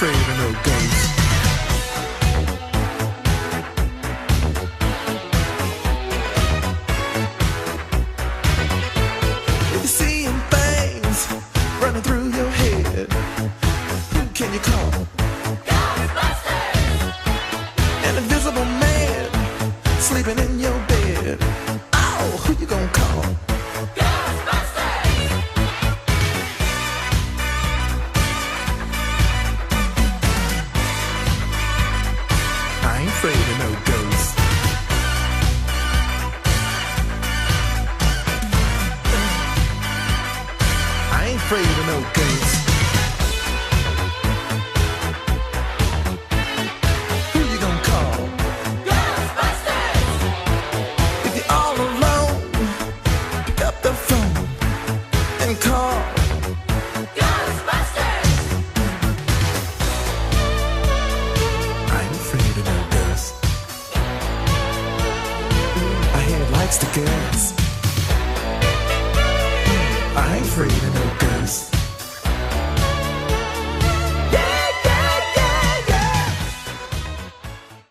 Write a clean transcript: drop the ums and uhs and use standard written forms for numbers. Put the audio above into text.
afraid of no ghosts. If you're seeing things running through your head, who can you call? Ghostbusters! An invisible man sleeping in your bed. Oh, who you gonna call? I ain't afraid of no ghosts. I ain't afraid of no ghosts. Who you gonna call? Ghostbusters! If you're all alone, pick up the phone and call Ghostbusters! I ain't afraid of no ghosts. I hear it likes to gas.